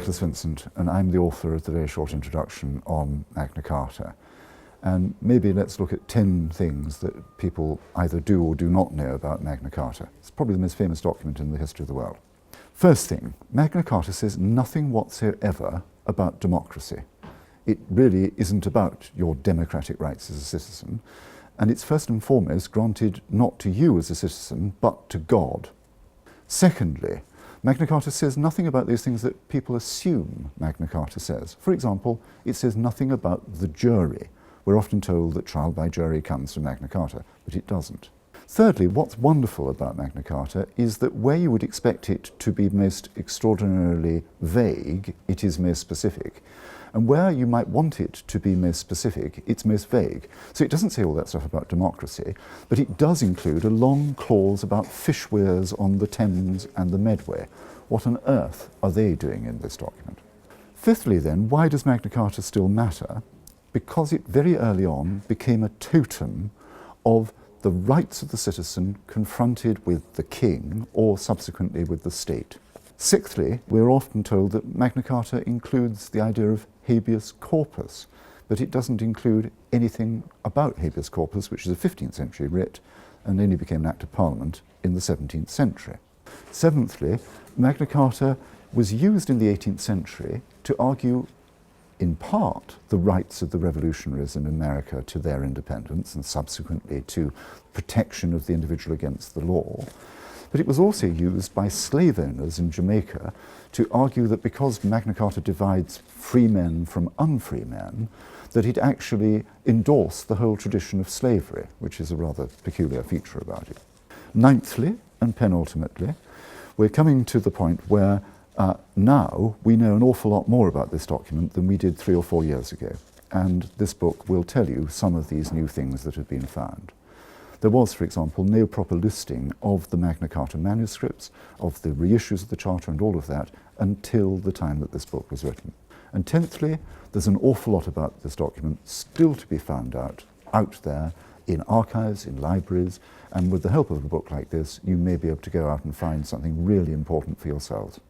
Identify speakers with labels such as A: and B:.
A: Nicholas Vincent, and I'm the author of the very short introduction on Magna Carta. And maybe let's look at 10 things that people either do or do not know about Magna Carta. It's probably the most famous document in the history of the world. First thing, Magna Carta says nothing whatsoever about democracy. It really isn't about your democratic rights as a citizen, and it's first and foremost granted not to you as a citizen, but to God. Secondly, Magna Carta says nothing about those things that people assume Magna Carta says. For example, it says nothing about the jury. We're often told that trial by jury comes from Magna Carta, but it doesn't. Thirdly, what's wonderful about Magna Carta is that where you would expect it to be most extraordinarily vague, it is most specific. And where you might want it to be most specific, it's most vague. So it doesn't say all that stuff about democracy, but it does include a long clause about fish weirs on the Thames and the Medway. What on earth are they doing in this document? Fifthly then, why does Magna Carta still matter? Because it very early on became a totem of the rights of the citizen confronted with the king or subsequently with the state. Sixthly, we're often told that Magna Carta includes the idea of habeas corpus, but it doesn't include anything about habeas corpus, which is a 15th century writ and only became an Act of Parliament in the 17th century. Seventhly, Magna Carta was used in the 18th century to argue in part the rights of the revolutionaries in America to their independence and subsequently to protection of the individual against the law. But it was also used by slave owners in Jamaica to argue that because Magna Carta divides free men from unfree men, that it actually endorsed the whole tradition of slavery, which is a rather peculiar feature about it. Ninthly, and penultimately, we're coming to the point where now we know an awful lot more about this document than we did 3 or 4 years ago. And this book will tell you some of these new things that have been found. There was, for example, no proper listing of the Magna Carta manuscripts, of the reissues of the Charter and all of that, until the time that this book was written. And tenthly, there's an awful lot about this document still to be found out there in archives, in libraries, and with the help of a book like this, you may be able to go out and find something really important for yourselves.